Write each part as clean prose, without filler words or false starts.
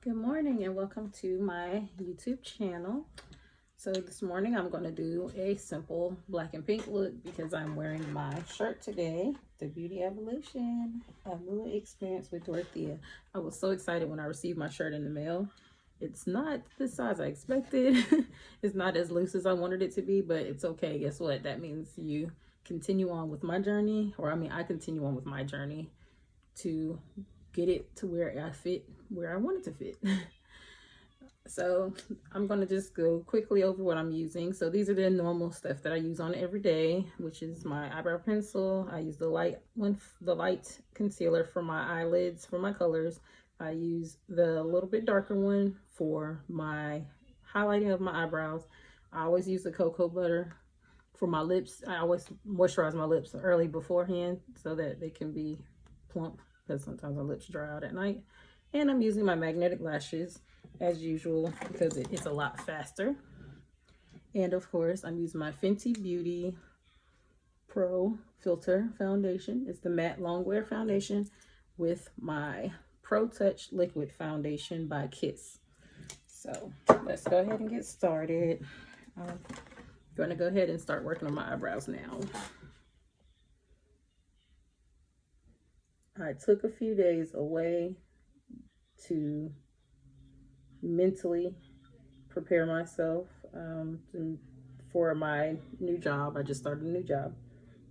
Good morning and welcome to my YouTube channel. So this morning I'm going to do a simple black and pink look because I'm wearing my shirt today, The Beauty Evolution, a new experience with Dorothea. I was so excited when I received my shirt in the mail. It's not the size I expected. It's not as loose as I wanted it to be, but it's okay. Guess what? That means you continue on with my journey, or I continue on with my journey to get it to where I fit, where I want it to fit. So I'm going to just go quickly over what I'm using. So these are the normal stuff that I use on every day, which is my eyebrow pencil. I use the light one, the light concealer for my eyelids, for my colors. I use the little bit darker one for my highlighting of my eyebrows. I always use the cocoa butter for my lips. I always moisturize my lips early beforehand so that they can be plump, because sometimes my lips dry out at night. And I'm using my magnetic lashes as usual because it's a lot faster. And of course, I'm using my Fenty Beauty Pro Filter Foundation. It's the matte longwear foundation with my Pro Touch Liquid Foundation by Kiss. So let's go ahead and get started. I'm going to go ahead and start working on my eyebrows now. I took a few days away to mentally prepare myself for my new job. I just started a new job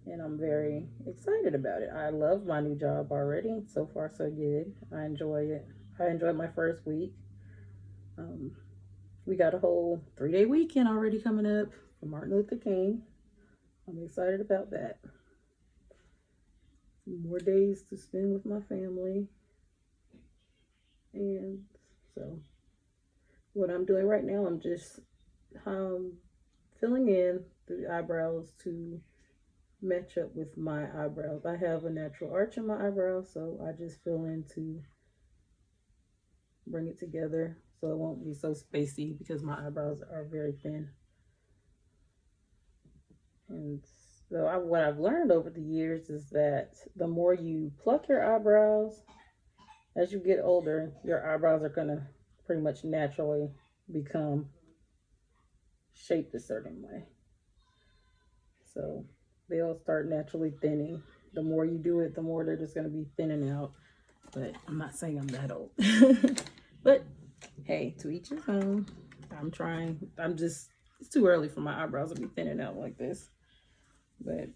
and I'm very excited about it. I love my new job already. So far so good. I enjoy it. I enjoyed my first week. We got a whole 3-day weekend already coming up for Martin Luther King. I'm excited about that. More days to spend with my family. And so what I'm doing right now, I'm just filling in the eyebrows to match up with my eyebrows. I have a natural arch in my eyebrows, so I just fill in to bring it together so it won't be so spacey because my eyebrows are very thin. And so what I've learned over the years is that the more you pluck your eyebrows, as you get older, your eyebrows are going to pretty much naturally become shaped a certain way. So they'll start naturally thinning. The more you do it, the more they're just going to be thinning out. But I'm not saying I'm that old. But hey, to each his own. I'm trying. It's too early for my eyebrows to be thinning out like this. But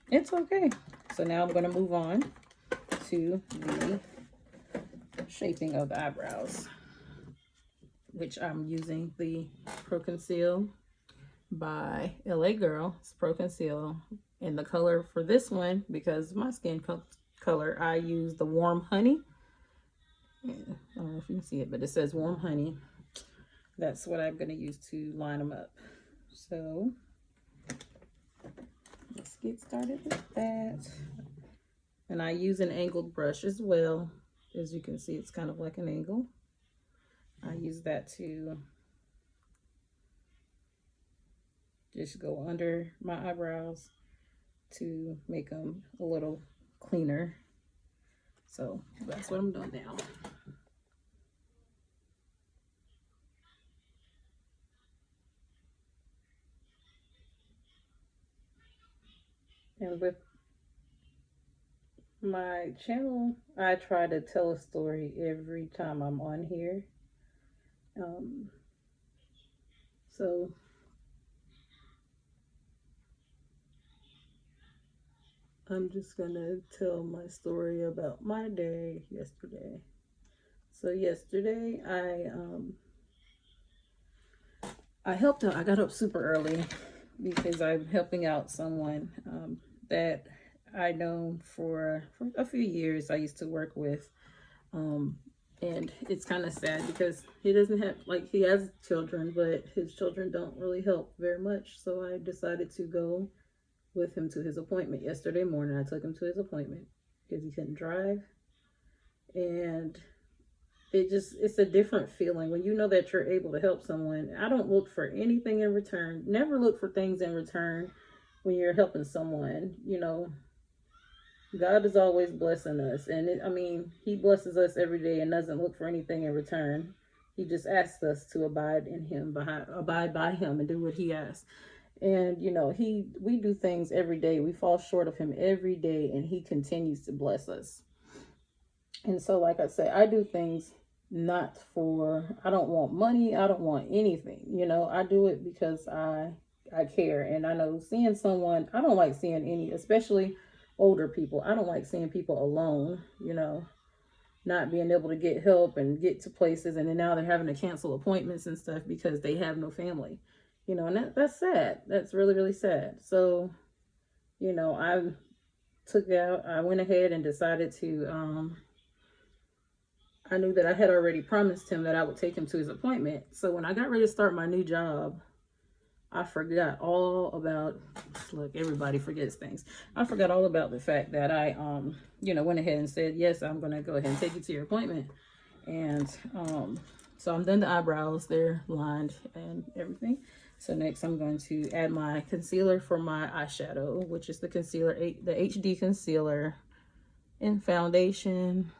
it's okay. So now I'm going to move on to the shaping of the eyebrows, which I'm using the Pro Conceal by LA Girl. It's Pro Conceal. And the color for this one, because my skin color, I use the Warm Honey. I don't know if you can see it, but it says Warm Honey. That's what I'm going to use to line them up. So let's get started with that. And I use an angled brush as well. As you can see, it's kind of like an angle. I use that to just go under my eyebrows to make them a little cleaner. So that's what I'm doing now. And with my channel, I try to tell a story every time I'm on here. So I'm just gonna tell my story about my day yesterday. So yesterday I helped out. I got up super early because I'm helping out someone that I know for a few years. I used to work with, and it's kind of sad because he doesn't have, like, he has children, but his children don't really help very much. So I decided to go with him to his appointment yesterday morning. I took him to his appointment because he couldn't drive, and it's a different feeling when you know that you're able to help someone. I don't look for anything in return. Never look for things in return when you're helping someone. You know, God is always blessing us. And he blesses us every day and doesn't look for anything in return. He just asks us to abide in him, abide by him, and do what he asks. And you know, we do things every day. We fall short of him every day, and he continues to bless us. And so, like I said, I do things not for, I don't want money, I don't want anything. You know, I do it because I care. And I know seeing someone, I don't like seeing any, especially older people. I don't like seeing people alone, you know, not being able to get help and get to places, and then now they're having to cancel appointments and stuff because they have no family. You know, and that's sad. That's really, really sad. So, you know, I went ahead and decided to I knew that I had already promised him that I would take him to his appointment. So when I got ready to start my new job, I forgot all about, look, everybody forgets things. I forgot all about the fact that I, you know, went ahead and said, yes, I'm going to go ahead and take you to your appointment. And so I'm done the eyebrows. They're lined and everything. So next I'm going to add my concealer for my eyeshadow, which is the concealer, the HD concealer in foundation.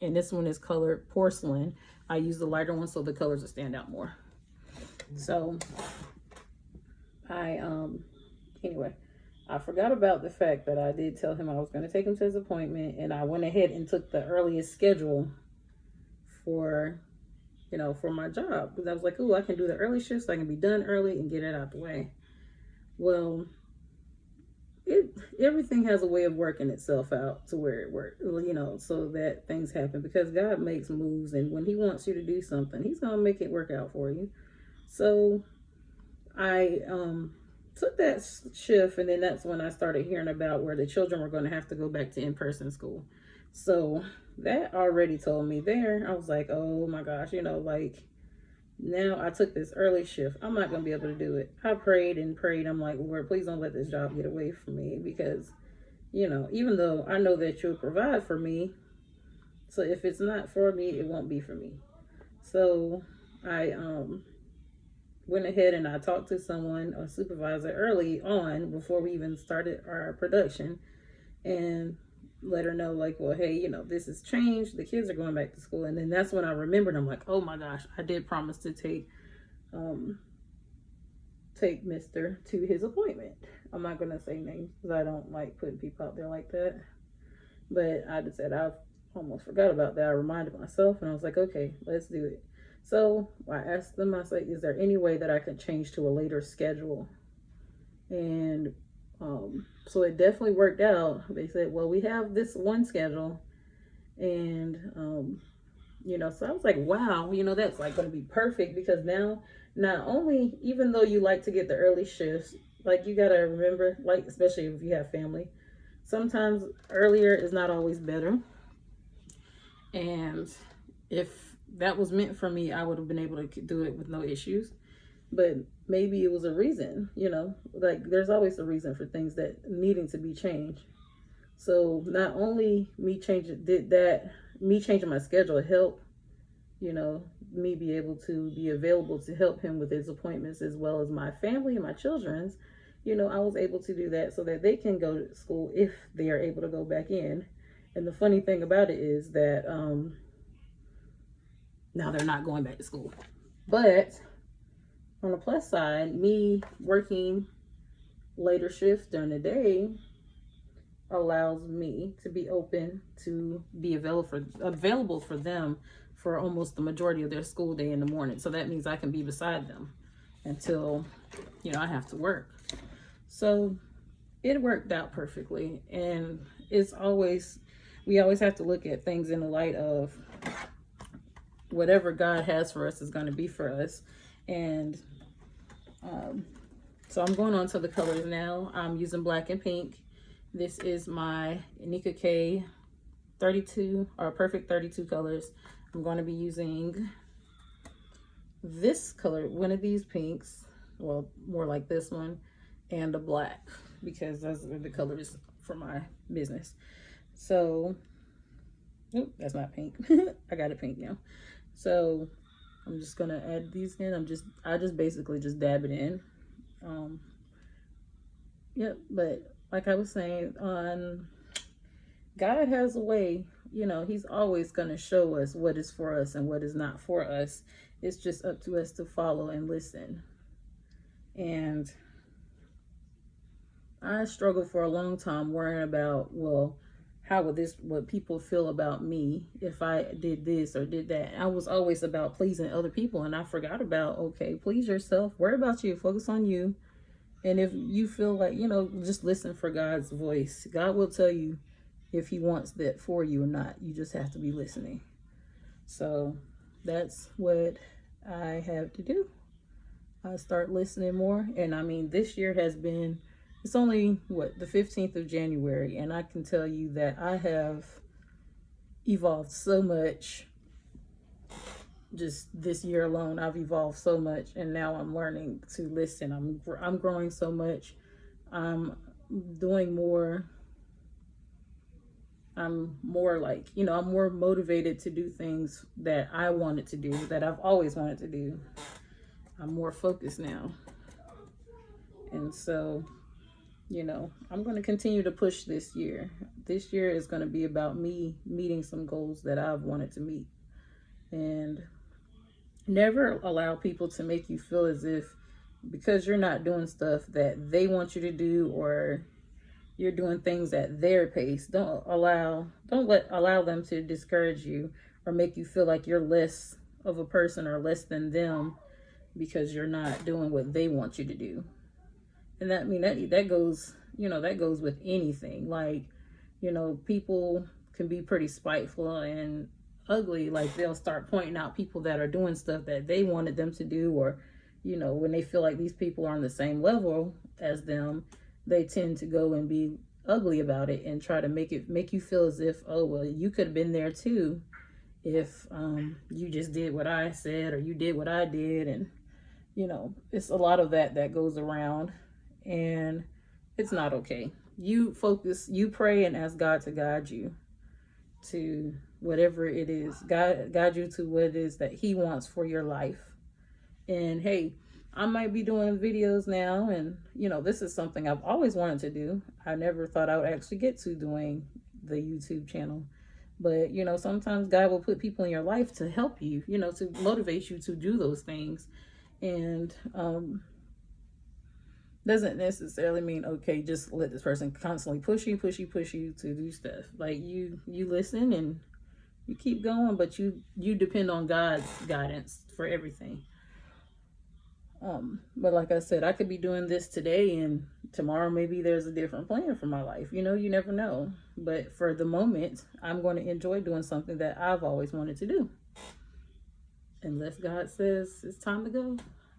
And this one is colored porcelain. I use the lighter one so the colors will stand out more. So anyway, I forgot about the fact that I did tell him I was going to take him to his appointment, and I went ahead and took the earliest schedule for, you know, for my job, because I was like, oh, I can do the early shift so I can be done early and get it out the way. Well, everything has a way of working itself out to where it works, you know, so that things happen, because God makes moves, and when he wants you to do something, he's going to make it work out for you. So I took that shift, and then that's when I started hearing about where the children were going to have to go back to in-person school. So that already told me there, I was like, oh my gosh, you know, like, now I took this early shift, I'm not going to be able to do it. I prayed and prayed. I'm like, Lord, please don't let this job get away from me, because, you know, even though I know that you'll provide for me, so if it's not for me, it won't be for me. So I went ahead and I talked to someone, a supervisor, early on before we even started our production, and let her know, like, well, hey, you know, this has changed. The kids are going back to school. And then that's when I remembered. I'm like, oh my gosh, I did promise to take Mr. to his appointment. I'm not gonna say names because I don't like putting people out there like that. But I just said I almost forgot about that. I reminded myself, and I was like, okay, let's do it. So I asked them, I said, is there any way that I could change to a later schedule? And so it definitely worked out. They said, well, we have this one schedule. And, you know, so I was like, wow, you know, that's like going to be perfect, because now, not only, even though you like to get the early shifts, like, you got to remember, like, especially if you have family, sometimes earlier is not always better. And if that was meant for me, I would have been able to do it with no issues. But maybe it was a reason, you know, like, there's always a reason for things that needing to be changed. So not only me changing my schedule help, you know, me be able to be available to help him with his appointments, as well as my family and my children's, you know, I was able to do that so that they can go to school if they are able to go back in. And the funny thing about it is that now they're not going back to school. But on the plus side, me working later shifts during the day allows me to be open to be available for them for almost the majority of their school day in the morning. So that means I can be beside them until, you know, I have to work. So it worked out perfectly. And we always have to look at things in the light of whatever God has for us is going to be for us. And so I'm going on to the colors now. I'm using black and pink. This is my Nika K 32 or Perfect 32 colors. I'm going to be using this color, one of these pinks, well, more like this one, and a black, because those are the colors for my business. So, oop, that's not pink. I got it pink now. So I'm just gonna add these in. I just basically just dab it in. Yep, but like I was saying, God has a way you know, he's always going to show us what is for us and what is not for us. It's just up to us to follow and listen. And I struggled for a long time worrying about, well, how would people feel about me if I did this or did that? I was always about pleasing other people, and I forgot about, okay, please yourself, worry about you, focus on you. And if you feel like, you know, just listen for God's voice. God will tell you if he wants that for you or not. You just have to be listening. So that's what I have to do. I start listening more. And I mean, this year has been, it's only what, the 15th of January, and I can tell you that I have evolved so much. Just this year alone, I've evolved so much, and now I'm learning to listen. I'm growing so much. I'm doing more. I'm more like, you know, I'm more motivated to do things that I wanted to do, that I've always wanted to do. I'm more focused now. And so, you know, I'm going to continue to push this year. This year is going to be about me meeting some goals that I've wanted to meet. And never allow people to make you feel as if because you're not doing stuff that they want you to do, or you're doing things at their pace, don't allow them to discourage you or make you feel like you're less of a person or less than them because you're not doing what they want you to do. And that goes, you know, that goes with anything. Like, you know, people can be pretty spiteful and ugly. Like, they'll start pointing out people that are doing stuff that they wanted them to do, or, you know, when they feel like these people are on the same level as them, they tend to go and be ugly about it and try to make you feel as if, oh, well, you could have been there too if you just did what I said or you did what I did. And, you know, it's a lot of that goes around, and it's not okay. You focus, you pray and ask God to guide you to whatever it is. Guide you to what it is that he wants for your life. And hey, I might be doing videos now, and you know, this is something I've always wanted to do. I never thought I would actually get to doing the YouTube channel. But you know, sometimes God will put people in your life to help you, you know, to motivate you to do those things. And doesn't necessarily mean, okay, just let this person constantly push you to do stuff. Like, you listen and you keep going, but you depend on God's guidance for everything. But like I said, I could be doing this today and tomorrow maybe there's a different plan for my life. You know, you never know. But for the moment, I'm going to enjoy doing something that I've always wanted to do. Unless God says it's time to go,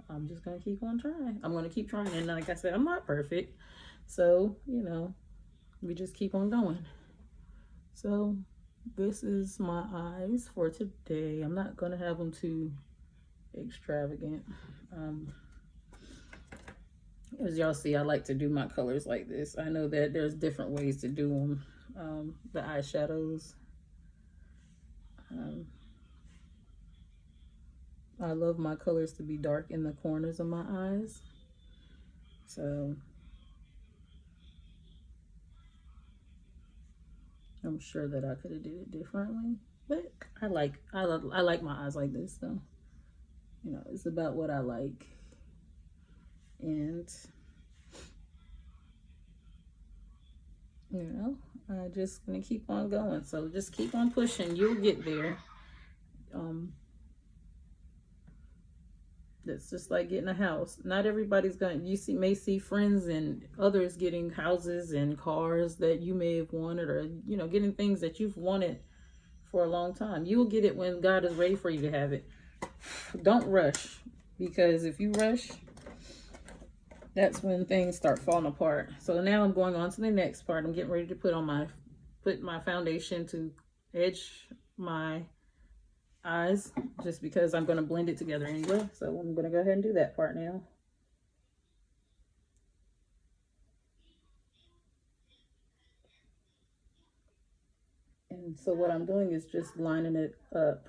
I'm just going to keep on trying. I'm going to keep trying. And like I said, I'm not perfect. So, you know, we just keep on going. So this is my eyes for today. I'm not going to have them too extravagant. As y'all see, I like to do my colors like this. I know that there's different ways to do them. The eyeshadows. I love my colors to be dark in the corners of my eyes. So I'm sure that I could have did it differently, but I like my eyes like this. So, you know, it's about what I like. And, you know, I'm just going to keep on going. So just keep on pushing. You'll get there. That's just like getting a house. Not everybody's may see friends and others getting houses and cars that you may have wanted, or, you know, getting things that you've wanted for a long time. You will get it when God is ready for you to have it. Don't rush, because if you rush, that's when things start falling apart. So now I'm going on to the next part. I'm getting ready to put my foundation to edge my eyes, just because I'm going to blend it together anyway. So I'm going to go ahead and do that part now. And so what I'm doing is just lining it up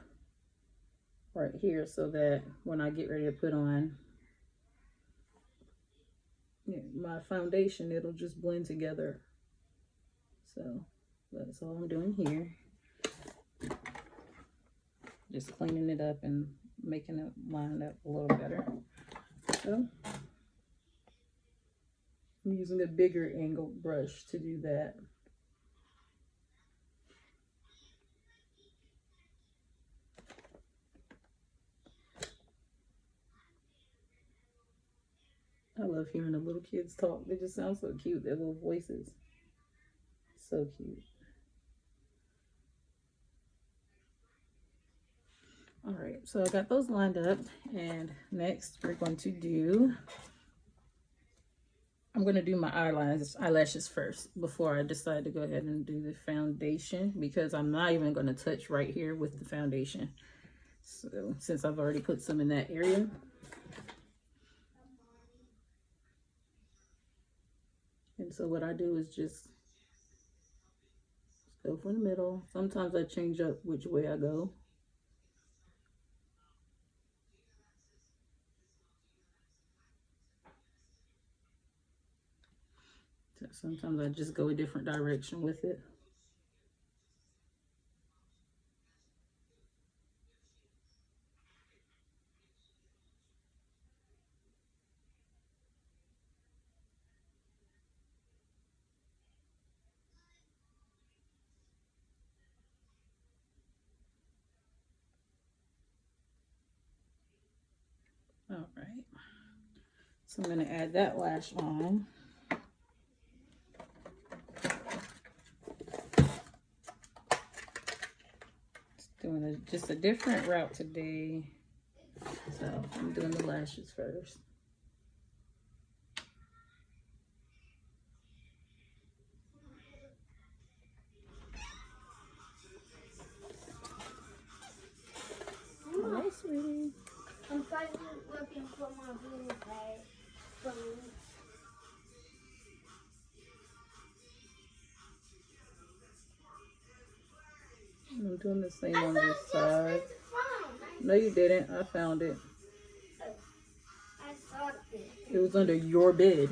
right here so that when I get ready to put on my foundation, it'll just blend together. So that's all I'm doing here. just cleaning it up and making it line up a little better. So I'm using a bigger angled brush to do that. I love hearing the little kids talk. They just sound so cute, their little voices. So cute. All right, so I got those lined up, and next we're going to do, I'm going to do my eyelashes first before I decide to go ahead and do the foundation, because I'm not even going to touch right here with the foundation. So since I've already put some in that area. And so what I do is just go from the middle. Sometimes I change up which way I go. Sometimes I just go a different direction with it. All right, so I'm going to add that lash on. Doing just a different route today, so I'm doing the lashes first. Hi, sweetie. I'm finally looking for my blue bag from I'm doing the same on this side. No, you didn't. I found it. I saw it. It was under your bed.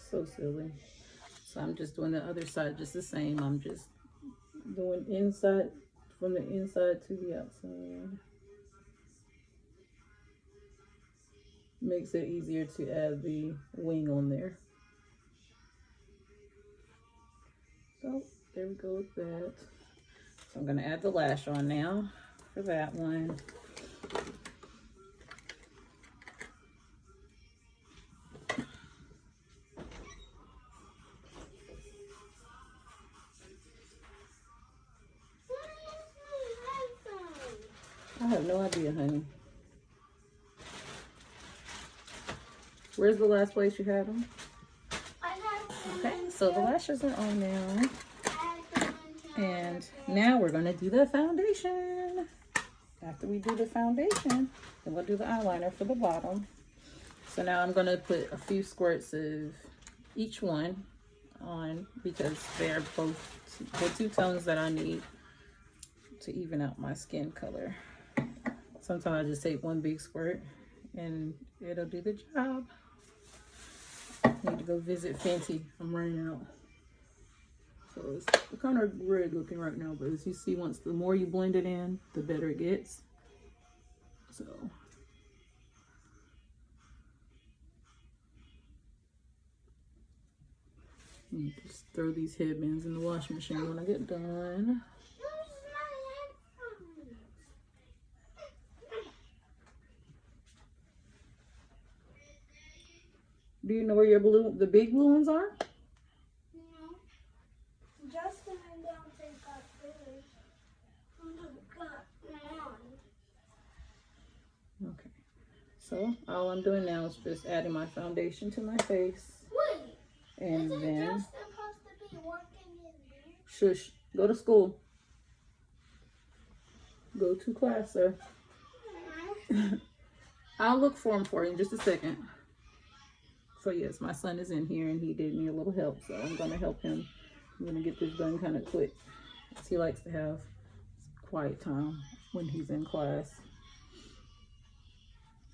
So silly. So I'm just doing the other side just the same. I'm just doing inside, from the inside to the outside. Makes it easier to add the wing on there. So there we go with that. So I'm going to add the lash on now for that one. I have no idea, honey. Where's the last place you had them? Okay, so the lashes are on now. And now we're going to do the foundation. After we do the foundation, then we'll do the eyeliner for the bottom. So now I'm going to put a few squirts of each one on, because they're both the two tones that I need to even out my skin color. Sometimes I just take one big squirt and it'll do the job. Need to go visit Fenty. I'm running out. So it's kind of red looking right now, but as you see, the more you blend it in, the better it gets. So just throw these headbands in the washing machine when I get done. Do you know where your the big blue ones are? No. Justin and Dante got theirs. Got mine. Okay. So all I'm doing now is just adding my foundation to my face. Wait. And Isn't then Justin supposed to be working in there? shush. Go to school. Go to class, sir. I'll look for him for you in just a second. So yes, my son is in here and he did me a little help, so I'm gonna help him. I'm gonna get this done kind of quick, because he likes to have quiet time when he's in class,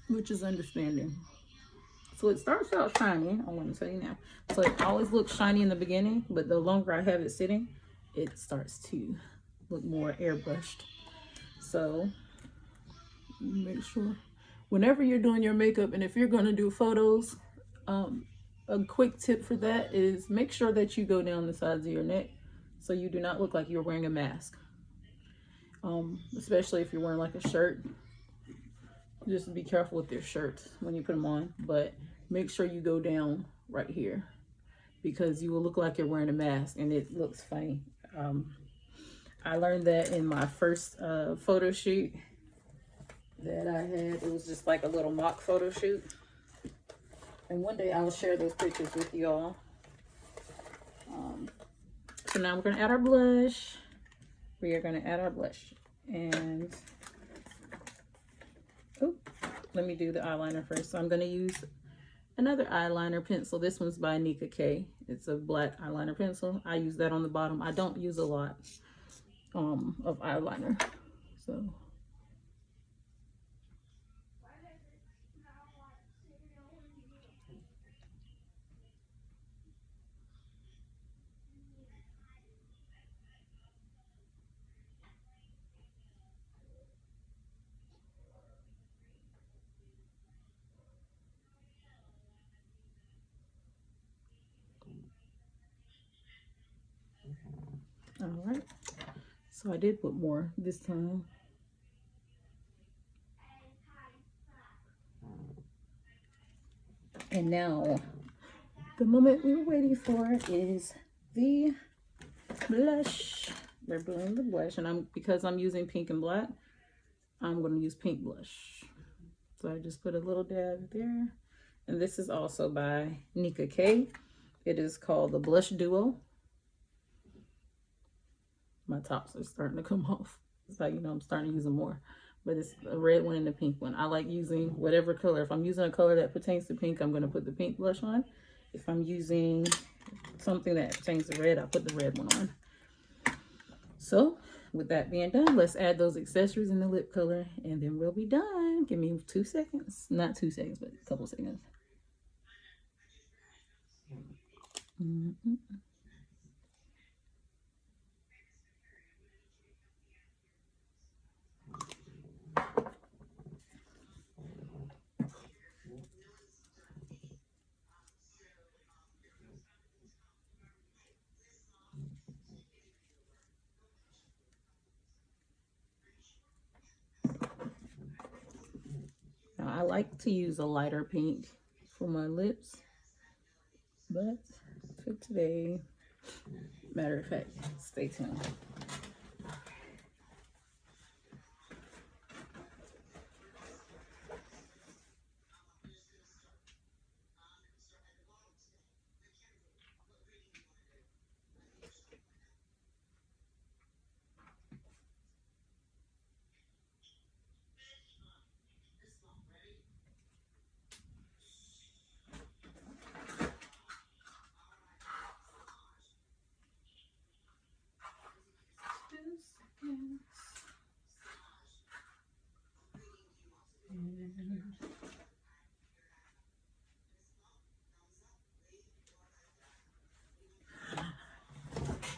which is understanding. So it starts out shiny, I want to tell you now. So it always looks shiny in the beginning, but the longer I have it sitting, it starts to look more airbrushed. So make sure whenever you're doing your makeup, and if you're going to do photos, a quick tip for that is make sure that you go down the sides of your neck so you do not look like you're wearing a mask. Especially if you're wearing like a shirt. Just be careful with your shirts when you put them on, but make sure you go down right here because you will look like you're wearing a mask and it looks funny. I learned that in my first photo shoot that I had. It was just like a little mock photo shoot. And one day I will share those pictures with you all. So now we're going to add our blush. We are going to add our blush. And let me do the eyeliner first. So I'm going to use another eyeliner pencil. This one's by Nicka K. It's a black eyeliner pencil. I use that on the bottom. I don't use a lot of eyeliner. So all right, so I did put more this time. And now the moment we were waiting for is the blush. We're doing the blush, and because I'm using pink and black, I'm going to use pink blush. So I just put a little dab there, and this is also by Nicka K. It is called the Blush Duo. My tops are starting to come off. It's like, you know, I'm starting to use them more. But it's a red one and a pink one. I like using whatever color. If I'm using a color that pertains to pink, I'm going to put the pink blush on. If I'm using something that pertains to red, I'll put the red one on. So with that being done, let's add those accessories in the lip color and then we'll be done. Give me 2 seconds. Not 2 seconds, but a couple seconds. Now, I like to use a lighter pink for my lips, but for today, matter of fact, stay tuned.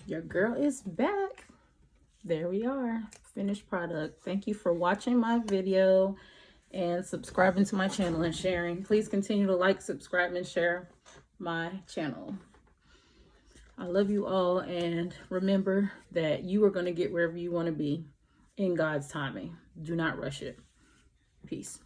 Your girl is back. There we are, finished product. Thank you for watching my video and subscribing to my channel and sharing. Please continue to like, subscribe, and share my channel. I love you all, and remember that you are going to get wherever you want to be in God's timing. Do not rush it. Peace.